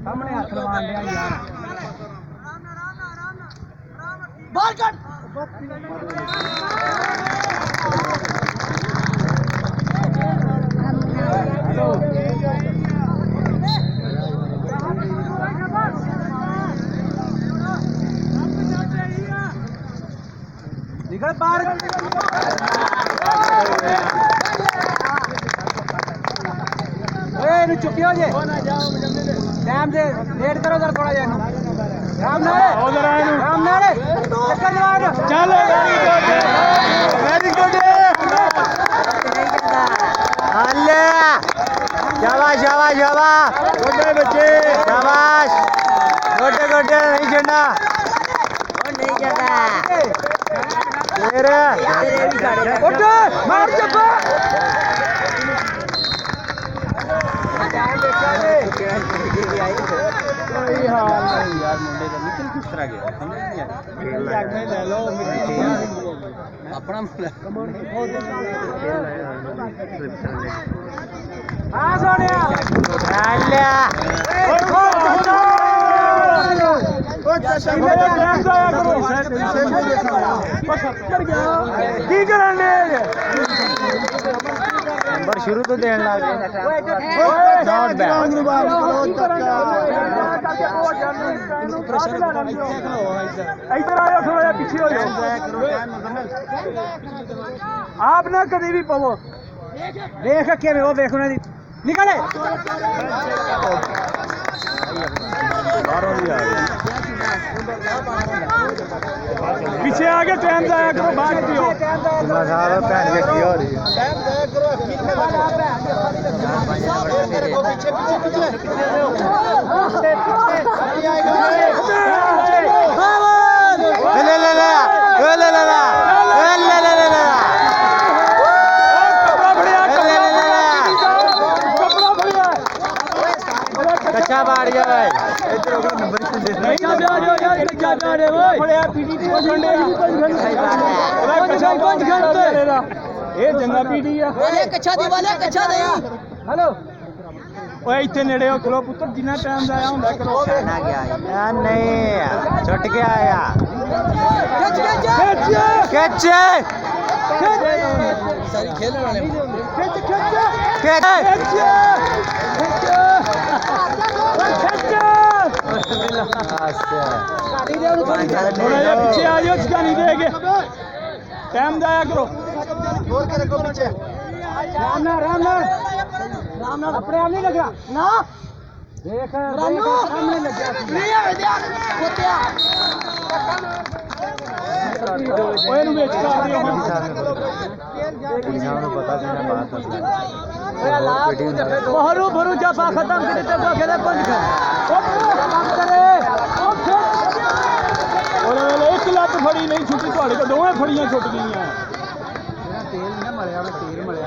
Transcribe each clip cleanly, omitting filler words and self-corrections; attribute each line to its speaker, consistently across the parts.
Speaker 1: ਸਾਹਮਣੇ ਹੱਥ ਲਵਾਣ ਲਿਆ ਯਾਰ
Speaker 2: ਬਾਹਰ ਕੱਢ
Speaker 1: निकल बाहर चुकी हो जे टाइम से लेट करो जरा थोड़ा जाए राम नाले चक्कर जवान
Speaker 3: चल वेरी गुड
Speaker 1: अल्ले शाबाश शाबाश शाबाश
Speaker 3: गुड बच्चे
Speaker 1: शाबाश गोटे गोटे नहीं चढ़ना नहीं चढ़ना तेरे उठ मार चप्पा
Speaker 3: कोई हाल नहीं यार मुंडे का निकल किस तरह गया समझ नहीं आया ले लो अपना
Speaker 1: हां सोनिया अल्ला की करने नंबर शुरू तो देने लग गए नॉट बैड इधर आयो थोड़ा पीछे हो जाओ आप ना कभी भी पवो देख के वो देखो ना निकले पीछे आगे टाइम जाया करो भाग दियो मसाला पहन के की हो रही है ले ले ले ले ले कच्चा बाढ़ गया भाई नंबर ये जंगा पीटी है हेलो ओए इतने नेड़े हो खलो पुत्र जिन्ना टाइम जाया हुंदा करो ना गया यार नहीं छुट के आया खिच सारी खेलने वाले पीछे आ जाओ नहीं देगे टाइम जाया करो पीछे राम नाम अपने आप नहीं लग रहा ना देख सामने लग गया भरू जफा खत्म एक लत फड़ी नहीं छुट्टी थोड़े को दोवें फड़ियां छुट गई तेल ना मलिया तेल मलिया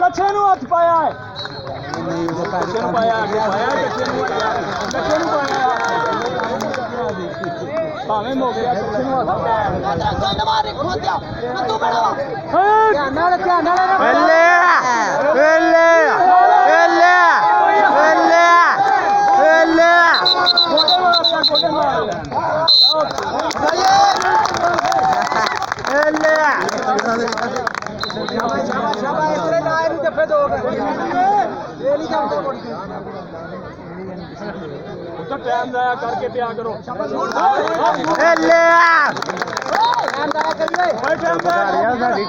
Speaker 1: कच्छे नू हथ पाया भावे मोगरिया टाइम जाया करके पिया करो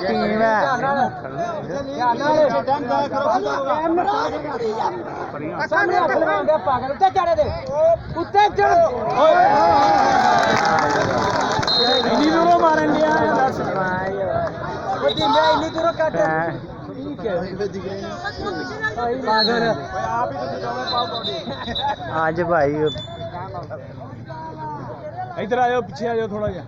Speaker 1: टीम है इन्नी दूरों मारन लिया इन्नी दूरों कट आज भाई इधर आ जाओ पीछे आ जाओ थोड़ा जा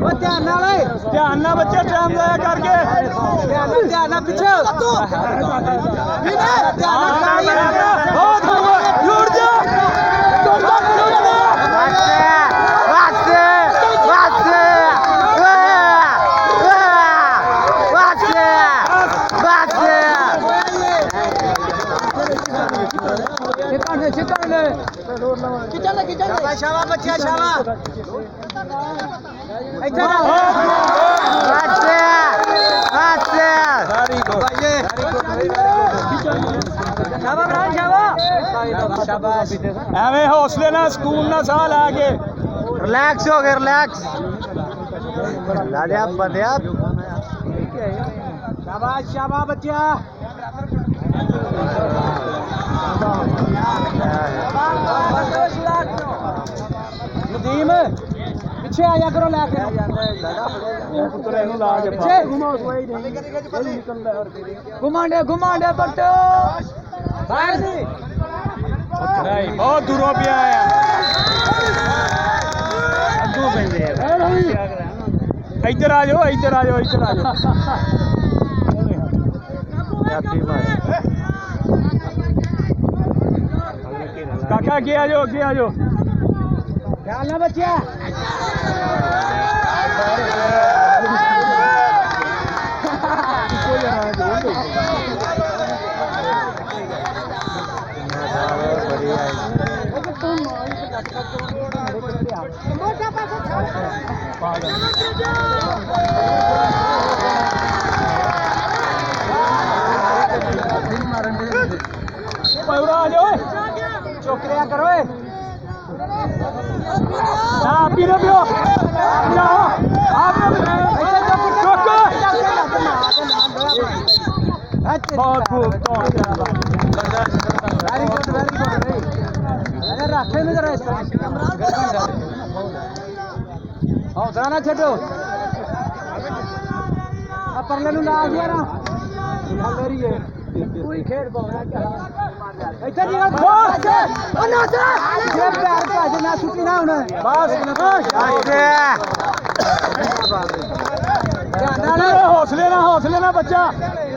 Speaker 1: ਉਹ ਧਿਆਨ ਨਾਲ ਬੱਚੇ ਟਾਈਮ ਜ਼ਾਇਆ ਕਰਕੇ ਧਿਆਨ ਨਾਲ ਪਿੱਛੇ ਬਹੁਤ ਜੁੜ ਜਾ ਸ਼ਾਬਾਸ਼ ਬੱਚਾ ਸ਼ਾਬਾਸ਼ ਇੱਥੇ ਸ਼ਾਬਾਸ਼ ਐਵੇਂ ਹੌਸਲੇ ਨਾਲ ਸਕੂਨ ਨਾਲ ਸਾਹ ਲਾ ਕੇ ਰਿਲੈਕਸ ਹੋ ਕੇ ਰਿਲੈਕਸ ਲਾ ਲਿਆ ਬੰਦਿਆ ਸ਼ਾਬਾਸ਼ ਸ਼ਾਬਾਸ਼ ਬੱਚਾ ਨਦੀਮ ਪਿੱਛੇ ਆ ਜਾ ਕਰੋ ਲੈ ਕੇ ਪੁੱਤਰੇ ਨੂੰ ਲਾ ਕੇ ਪਿੱਛੇ ਘੁਮਾਂਡੇ ਪੱਟ ਬਾਹਰ ਨਹੀਂ ਬਹੁਤ ਦੂਰੋਂ ਪਿਆ ਆ ਅੱਗੋਂ ਪੈਂਦੇ ਆ ਇੱਧਰ ਆ ਜਾਓ ਕਾਕਾ ਅੱਗੇ ਆ ਜਾਓ ਧਿਆਨ ਨਾਲ ਬੱਚਿਆ चौक लिया करो ना पीरो पियो जाओ आप बहुत खूब वेरी गुड अगर रखे में जरा इस हौसला ना छो परले नु ला दिया ना मेरी है पूरी खेल पाउना क्या ਇੱਥੇ ਦੀ ਗੱਲ ਬਸ ਉਹ ਨਾ ਜੇ ਪਿਆਰ ਭੱਜ ਨਾ ਛੁੱਟੀ ਨਾ ਹੁਣ ਬਸ ਹੌਸਲੇ ਨਾਲ ਬੱਚਾ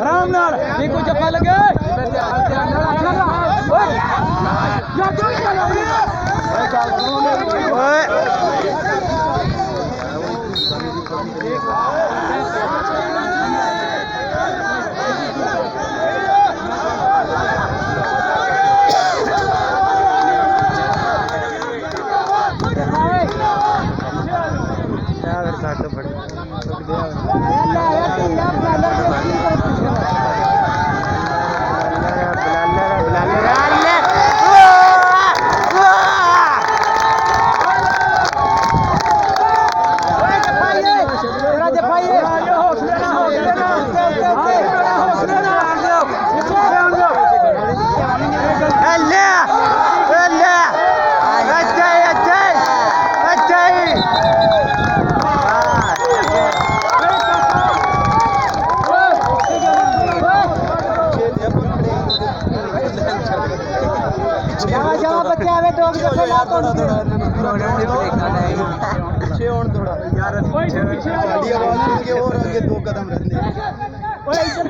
Speaker 1: ਆਰਾਮ ਨਾਲ ਜੇ ਕੋਈ ਜੱਫਾ ਲੱਗੇ ਧਿਆਨ ਨਾਲ ਓਏ ਯਾਰ ਤੂੰ ਚੱਲ ਓਏ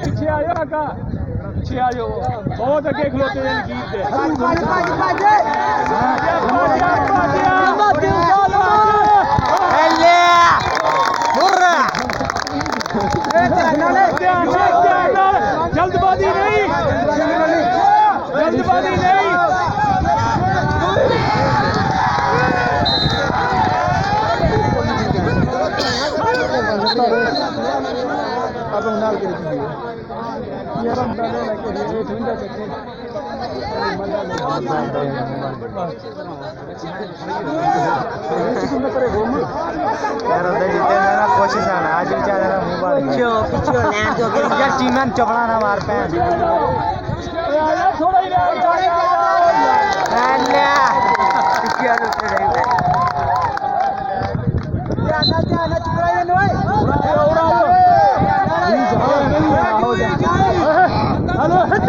Speaker 1: पीछे आ जाओ काका पीछे आ जाओ बहुत अगे खलोते हैं लकीर से जल्दबाजी नहीं अब उन्हाल के लिए ये रंग डाले लेके ये ठंडा चक्के यार उधर जीते ना कोशिश आना आज बेचारा ना मुंह बाहर पीछे लैंड जो के यार टीमन चपड़ा ना मार पे यार थोड़ा ही अल्लाह पीछे आ उतर रही है जाना चुरा ये नोए हेलो हट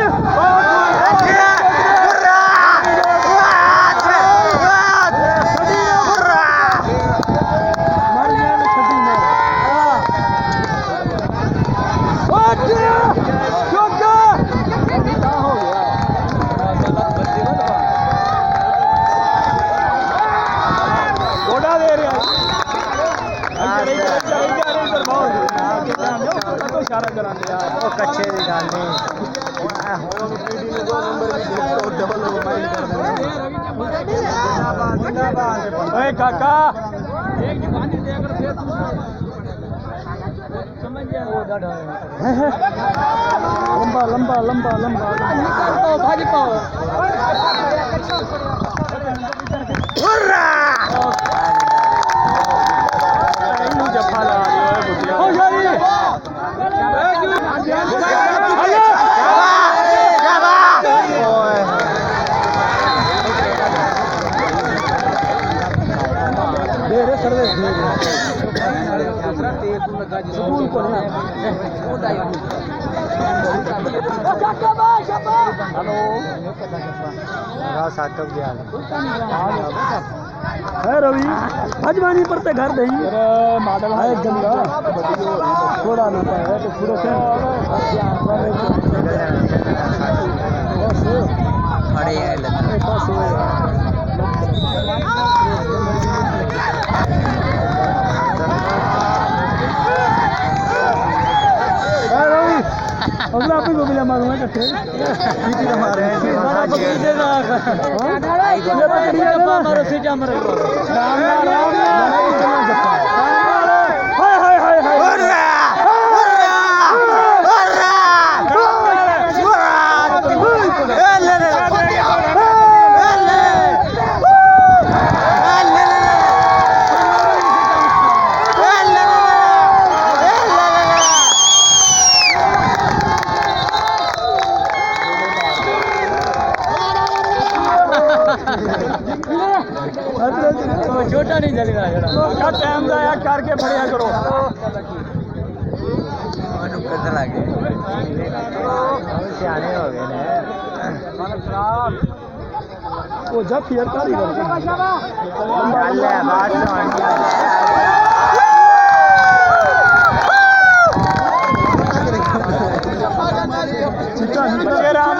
Speaker 1: ਕਰ ਕਰਾਂਗੇ ਯਾਰ
Speaker 3: ਉਹ ਕੱਚੇ ਦੀ ਗੱਲ ਨਹੀਂ ਹੁਣ ਪੀਡੀ ਨੂੰ 2 ਨੰਬਰ ਵੀ ਡਬਲ ਮਾਈਂਡ ਕਰ ਦਿੰਦੇ
Speaker 1: ਓਏ ਕਾਕਾ ਇੱਕ ਜਵਾਨੀ ਦੇ ਅਗਰ ਫੇਰ ਤੂੰ समझ गया वो डर लंबा लंबा लंबा लंबा निकल तो भाज पाओ इनु जफा ला ओ यारी दे रे सर्विस दे स्कूल को ना हेलो
Speaker 3: साकब गया
Speaker 1: है रवि भजवानी पर ते घर दही मॉडल है गंगा थोड़ा ना पाए तो पूरा से
Speaker 3: अरे
Speaker 1: अगला आप ही को मिला मारूंगा इकट्ठे सीटी तो मारे हैं सारा पकड़ दे ना ये पकड़ के मारो सीटा मारो राम राम हाय हाय हाय हाय छोटा नहीं चलेगा का टाइम जाया करके बढ़िया करो
Speaker 3: सियाने हो गए ने
Speaker 1: वो जब फिर कर ही बच्चे राम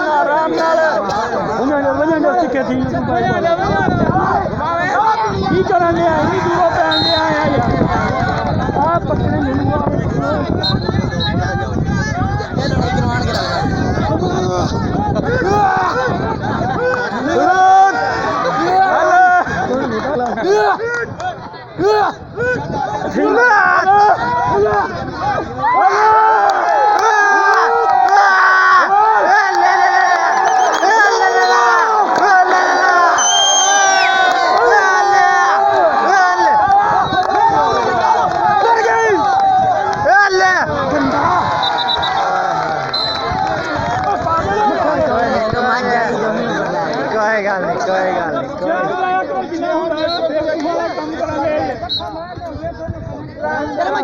Speaker 1: नाल वजन सीखे थी की कराने आए इतनी दूरों पे आने आए यार आप पकड़े मिलूंगा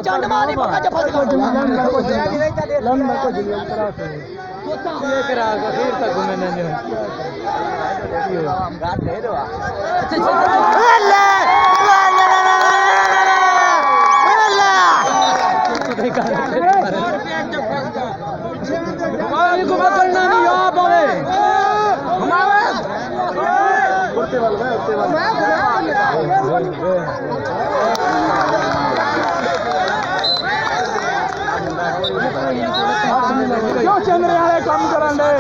Speaker 1: चंड मारी पक्का जफा से लंबा को जल्दी करा से ये करा को फिर तक घूमने नहीं गात दे दो अच्छा ये को पकड़ना नहीं आप आवे हमारे उड़ते वाला क्यों चंद्र यार काम करांडे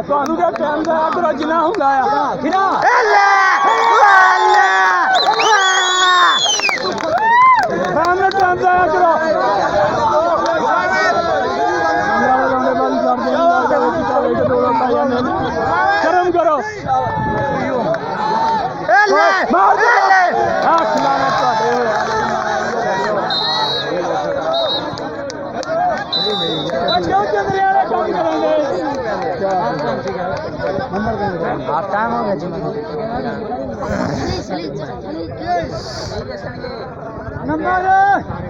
Speaker 1: ਤੁਹਾਨੂੰ ਕਿਆ ਟਾਈਮ ਦਾ ਆਗਰਾ ਜਿਨਾ ਹੁੰਦਾ ਆ ਫਿਰਾ ਰਾਮ ਨੇ ਟਾਈਮ ਦਾ ਆਗਰਾ ਸ਼ਰਮ ਕਰੋ ਮਾਰ ਦੇ ਹੱਥ ਲਾਣਾ ਤੁਹਾਡੇ क्यों चंद्र यार काम करेंगे
Speaker 3: आप टाइम हो गया जी
Speaker 1: नंबर